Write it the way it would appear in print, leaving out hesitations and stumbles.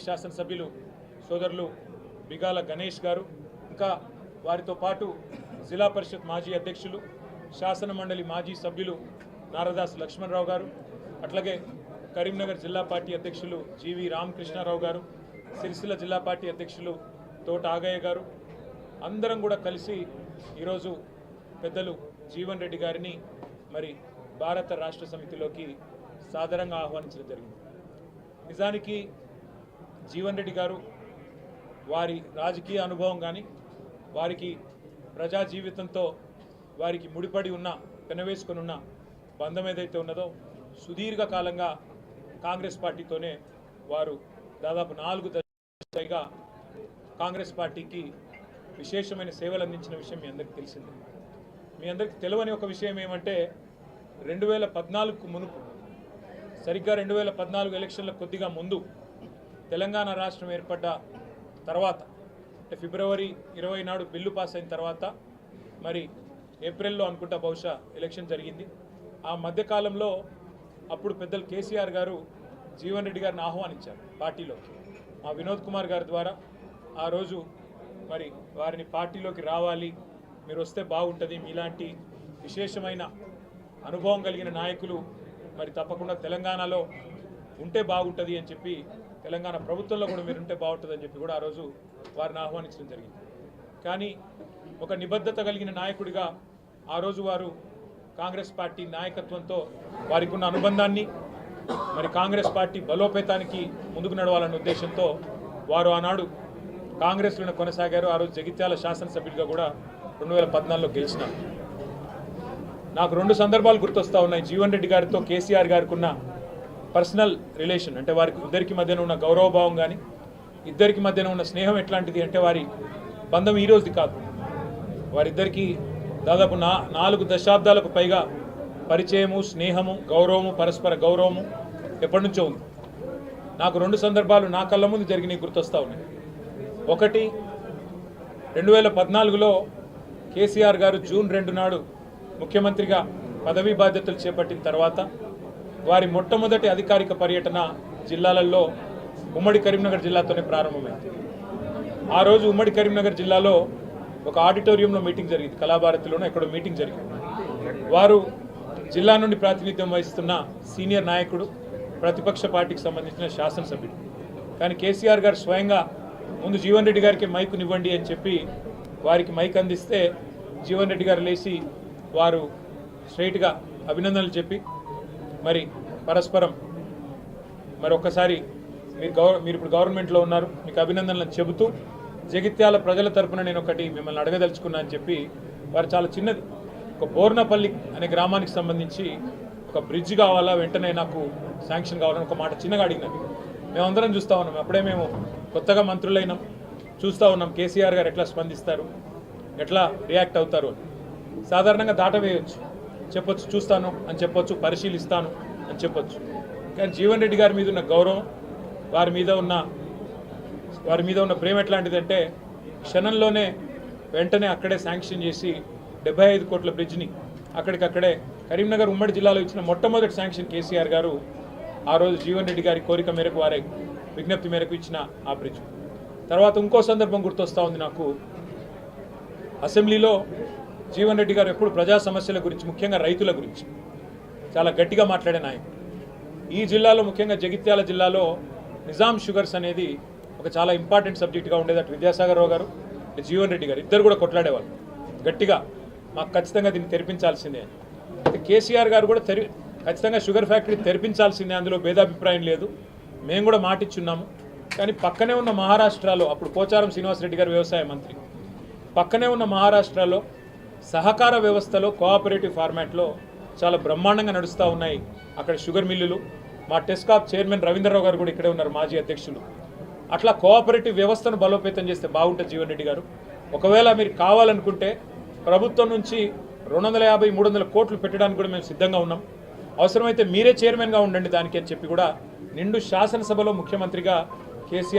శాసనసభ్యులు సోదరులు బిగాల గణేష్ గారు, ఇంకా వారితో పాటు జిల్లా పరిషత్ మాజీ అధ్యక్షులు, శాసన మండలి మాజీ సభ్యులు నారదాస్ లక్ష్మణరావు గారు, అట్లాగే కరీంనగర్ జిల్లా పార్టీ అధ్యక్షులు జీవి రామకృష్ణారావు గారు, సిరిసిల్ల జిల్లా పార్టీ అధ్యక్షులు తోట ఆగయ్య గారు, అందరం కూడా కలిసి ఈరోజు పెద్దలు జీవన్ రెడ్డి గారిని మరి భారత రాష్ట్ర సమితిలోకి సాదరంగా ఆహ్వానించడం జరిగింది. నిజానికి జీవన్ రెడ్డి గారు వారి రాజకీయ అనుభవం కానీ వారికి ప్రజా జీవితంతో వారికి ముడిపడి ఉన్న పెనవేసుకొని ఉన్న బంధం ఏదైతే ఉన్నదో సుదీర్ఘకాలంగా కాంగ్రెస్ పార్టీతోనే వారు దాదాపు 4 దశాలుగా కాంగ్రెస్ పార్టీకి విశేషమైన సేవలు అందించిన విషయం మీ అందరికీ తెలిసిందే. మీ అందరికీ తెలియని ఒక విషయం ఏమంటే 2014కు మునుపు, సరిగ్గా 2014 ఎలక్షన్ల కొద్దిగా ముందు తెలంగాణ రాష్ట్రం ఏర్పడ్డ తర్వాత, అంటే ఫిబ్రవరి 20 నాడు బిల్లు పాస్ అయిన తర్వాత మరి ఏప్రిల్లో అనుకుంటా బహుశా ఎలక్షన్ జరిగింది. ఆ మధ్యకాలంలో అప్పుడు పెద్దలు కేసీఆర్ గారు జీవన్ రెడ్డి గారిని ఆహ్వానించారు పార్టీలోకి. మా వినోద్ కుమార్ గారి ద్వారా ఆ రోజు మరి వారిని పార్టీలోకి రావాలి, మీరు వస్తే బాగుంటుంది, మీలాంటి విశేషమైన అనుభవం కలిగిన నాయకులు మరి తప్పకుండా తెలంగాణలో ఉంటే బాగుంటుంది అని చెప్పి, తెలంగాణ ప్రభుత్వంలో కూడా మీరు ఉంటే బాగుంటుంది అని చెప్పి కూడా ఆ రోజు వారిని ఆహ్వానించడం జరిగింది. కానీ ఒక నిబద్ధత కలిగిన నాయకుడిగా ఆ రోజు వారు కాంగ్రెస్ పార్టీ నాయకత్వంతో వారికి ఉన్న అనుబంధాన్ని, మరి కాంగ్రెస్ పార్టీ బలోపేతానికి ముందుకు నడవాలన్న ఉద్దేశంతో వారు ఆనాడు కాంగ్రెస్లోనే కొనసాగారు. ఆ రోజు జగిత్యాల శాసనసభ్యుడిగా కూడా 2014లో గెలిచినారు. నాకు 2 సందర్భాలు గుర్తొస్తూ ఉన్నాయి. జీవన్ రెడ్డి గారితో కేసీఆర్ గారికి ఉన్న పర్సనల్ రిలేషన్, అంటే వారికి ఇద్దరికి మధ్యన ఉన్న గౌరవభావం కానీ ఇద్దరికి మధ్యన ఉన్న స్నేహం ఎట్లాంటిది అంటే, వారి బంధం ఈ రోజుది కాదు, వారిద్దరికీ దాదాపు 4 దశాబ్దాలకు పైగా పరిచయము, స్నేహము, గౌరవము, పరస్పర గౌరవము ఎప్పటి నుంచో ఉంది. నాకు 2 సందర్భాలు నా కళ్ళ ముందు జరిగినవి గుర్తొస్తూ ఉన్నాయి. ఒకటి, 2014లో కేసీఆర్ గారు జూన్ 2 నాడు ముఖ్యమంత్రిగా పదవీ బాధ్యతలు చేపట్టిన తర్వాత వారి మొట్టమొదటి అధికారిక పర్యటన జిల్లాలలో ఉమ్మడి కరీంనగర్ జిల్లాతోనే ప్రారంభమైంది. ఆ రోజు ఉమ్మడి కరీంనగర్ జిల్లాలో ఒక ఆడిటోరియంలో మీటింగ్ జరిగింది, కళాభారతిలోనూ ఎక్కడో మీటింగ్ జరిగింది. వారు జిల్లా నుండి ప్రాతినిధ్యం వహిస్తున్న సీనియర్ నాయకుడు, ప్రతిపక్ష పార్టీకి సంబంధించిన శాసనసభ్యుడు. కానీ కేసీఆర్ గారు స్వయంగా ముందు జీవన్ రెడ్డి గారికి మైకునివ్వండి అని చెప్పి వారికి మైక్ అందిస్తే జీవన్ రెడ్డి గారు లేచి వారు స్ట్రైట్గా అభినందనలు చెప్పి మరి పరస్పరం మరి ఒక్కసారి మీరు ఇప్పుడు గవర్నమెంట్లో ఉన్నారు, మీకు అభినందనలు చెబుతూ జగిత్యాల ప్రజల తరపున నేను ఒకటి మిమ్మల్ని అడగదలుచుకున్నా అని చెప్పి వారు చాలా చిన్నది, ఒక బోర్నపల్లి అనే గ్రామానికి సంబంధించి ఒక బ్రిడ్జ్ కావాలా, వెంటనే నాకు శాంక్షన్ కావాలని ఒక మాట చిన్నగా అడిగినది. మేమందరం చూస్తూ ఉన్నాం, అప్పుడే మేము కొత్తగా మంత్రులైనాం, చూస్తూ ఉన్నాం కేసీఆర్ గారు ఎట్లా స్పందిస్తారు, ఎట్లా రియాక్ట్ అవుతారు అని. సాధారణంగా దాటవేయచ్చు, చెప్పొచ్చు చూస్తాను అని చెప్పొచ్చు, పరిశీలిస్తాను అని చెప్పొచ్చు. కానీ జీవన్ రెడ్డి గారి మీద ఉన్న గౌరవం, వారి మీద ఉన్న ప్రేమ ఎట్లాంటిదంటే క్షణంలోనే వెంటనే అక్కడే శాంక్షన్ చేసి 75 కోట్ల బ్రిడ్జ్ని అక్కడికక్కడే కరీంనగర్ ఉమ్మడి జిల్లాలో ఇచ్చిన మొట్టమొదటి శాంక్షన్ కేసీఆర్ గారు ఆ రోజు జీవన్ రెడ్డి గారి కోరిక మేరకు, వారి విజ్ఞప్తి మేరకు ఇచ్చిన ఆ బ్రిడ్జ్. తర్వాత ఇంకో సందర్భం గుర్తొస్తూ ఉంది నాకు. అసెంబ్లీలో జీవన్ రెడ్డి గారు ఎప్పుడు ప్రజా సమస్యల గురించి, ముఖ్యంగా రైతుల గురించి చాలా గట్టిగా మాట్లాడే నాయకుడు. ఈ జిల్లాలో, ముఖ్యంగా జగిత్యాల జిల్లాలో నిజాం షుగర్స్ అనేది ఒక చాలా ఇంపార్టెంట్ సబ్జెక్ట్గా ఉండేది. అటు విద్యాసాగర్ రావు గారు, జీవన్ రెడ్డి గారు ఇద్దరు కూడా కొట్లాడేవాళ్ళు గట్టిగా, మాకు ఖచ్చితంగా దీన్ని తెరిపించాల్సిందే అని. కేసీఆర్ గారు కూడా ఖచ్చితంగా షుగర్ ఫ్యాక్టరీ తెరిపించాల్సిందే, అందులో భేదాభిప్రాయం లేదు, మేము కూడా మాటిచ్చున్నాము. కానీ పక్కనే ఉన్న మహారాష్ట్రలో, అప్పుడు పోచారం శ్రీనివాసరెడ్డి గారు వ్యవసాయ మంత్రి, పక్కనే ఉన్న మహారాష్ట్రలో సహకార వ్యవస్థలో, కోఆపరేటివ్ ఫార్మాట్లో చాలా బ్రహ్మాండంగా నడుస్తూ ఉన్నాయి అక్కడ షుగర్ మిల్లులు. మా టెస్కాప్ చైర్మన్ రవీంద్రరావు గారు కూడా ఇక్కడే ఉన్నారు, మాజీ అధ్యక్షులు. అట్లా కోఆపరేటివ్ వ్యవస్థను బలోపేతం చేస్తే బాగుంటుంది జీవన్ రెడ్డి గారు. ఒకవేళ మీరు కావాలనుకుంటే ప్రభుత్వం నుంచి 250-300 కోట్లు పెట్టడానికి కూడా మేము సిద్ధంగా ఉన్నాం, అవసరమైతే మీరే చైర్మన్గా ఉండండి దానికి అని చెప్పి కూడా నిండు శాసనసభలో ముఖ్యమంత్రిగా కేసీఆర్